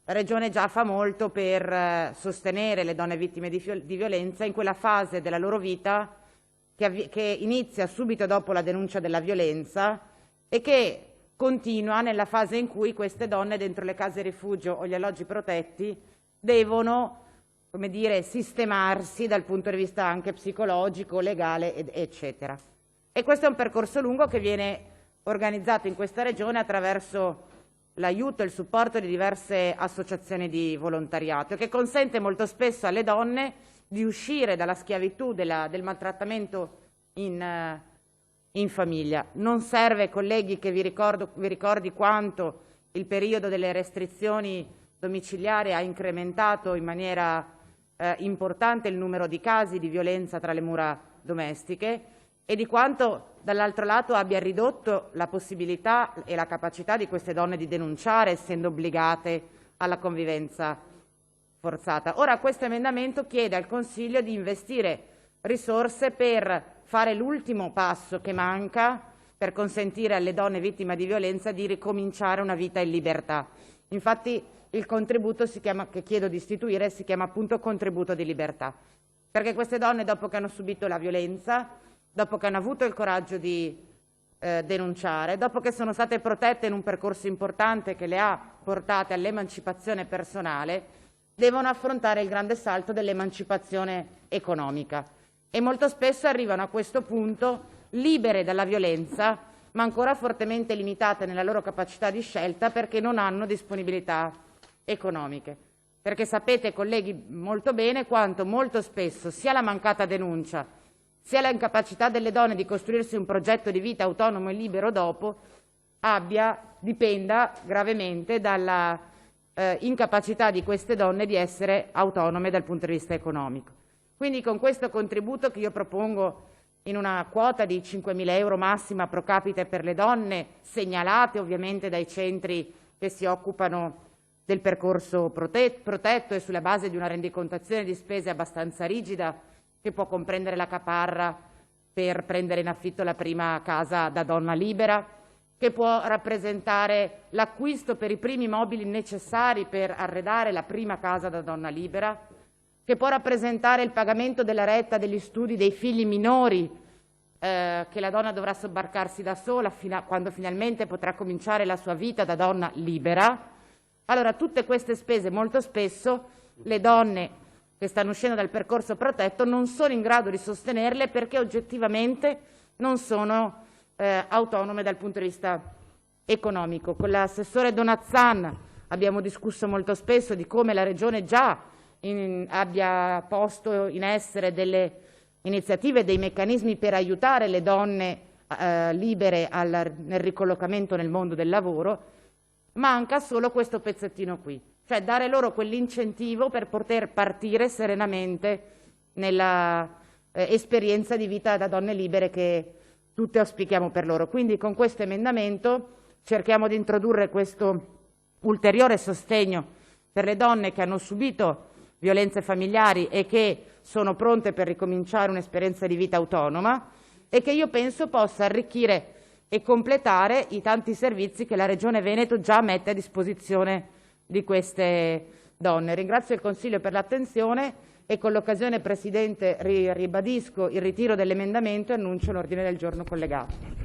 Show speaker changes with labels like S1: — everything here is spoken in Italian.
S1: la Regione già fa molto per sostenere le donne vittime di violenza in quella fase della loro vita che inizia subito dopo la denuncia della violenza e che continua nella fase in cui queste donne dentro le case rifugio o gli alloggi protetti devono, come dire, sistemarsi dal punto di vista anche psicologico, legale, eccetera. E questo è un percorso lungo che viene organizzato in questa regione attraverso l'aiuto e il supporto di diverse associazioni di volontariato e che consente molto spesso alle donne di uscire dalla schiavitù del maltrattamento in famiglia. Non serve, colleghi, che vi ricordi quanto il periodo delle restrizioni domiciliari ha incrementato in maniera importante il numero di casi di violenza tra le mura domestiche e di quanto dall'altro lato abbia ridotto la possibilità e la capacità di queste donne di denunciare essendo obbligate alla convivenza forzata. Ora questo emendamento chiede al Consiglio di investire risorse per fare l'ultimo passo che manca per consentire alle donne vittime di violenza di ricominciare una vita in libertà. Infatti il contributo che chiedo di istituire si chiama appunto contributo di libertà, perché queste donne dopo che hanno subito la violenza, dopo che hanno avuto il coraggio di denunciare, dopo che sono state protette in un percorso importante che le ha portate all'emancipazione personale, devono affrontare il grande salto dell'emancipazione economica e molto spesso arrivano a questo punto libere dalla violenza, ma ancora fortemente limitate nella loro capacità di scelta perché non hanno disponibilità economiche. Perché sapete, colleghi, molto bene quanto molto spesso sia la mancata denuncia sia l'incapacità delle donne di costruirsi un progetto di vita autonomo e libero dopo dipenda gravemente dalla incapacità di queste donne di essere autonome dal punto di vista economico. Quindi con questo contributo che io propongo in una quota di 5.000 euro massima pro capite per le donne, segnalate ovviamente dai centri che si occupano del percorso protetto e sulla base di una rendicontazione di spese abbastanza rigida, che può comprendere la caparra per prendere in affitto la prima casa da donna libera, che può rappresentare l'acquisto per i primi mobili necessari per arredare la prima casa da donna libera, che può rappresentare il pagamento della retta degli studi dei figli minori che la donna dovrà sobbarcarsi da sola quando finalmente potrà cominciare la sua vita da donna libera. Allora, tutte queste spese molto spesso le donne che stanno uscendo dal percorso protetto non sono in grado di sostenerle perché oggettivamente non sono autonome dal punto di vista economico. Con l'assessore Donazzan abbiamo discusso molto spesso di come la Regione già abbia posto in essere delle iniziative, dei meccanismi per aiutare le donne libere nel ricollocamento nel mondo del lavoro. Manca solo questo pezzettino qui, cioè dare loro quell'incentivo per poter partire serenamente nella esperienza di vita da donne libere che tutte auspichiamo per loro. Quindi con questo emendamento cerchiamo di introdurre questo ulteriore sostegno per le donne che hanno subito violenze familiari e che sono pronte per ricominciare un'esperienza di vita autonoma e che io penso possa arricchire e completare i tanti servizi che la Regione Veneto già mette a disposizione di queste donne. Ringrazio il Consiglio per l'attenzione e con l'occasione, Presidente, ribadisco il ritiro dell'emendamento e annuncio l'ordine del giorno collegato.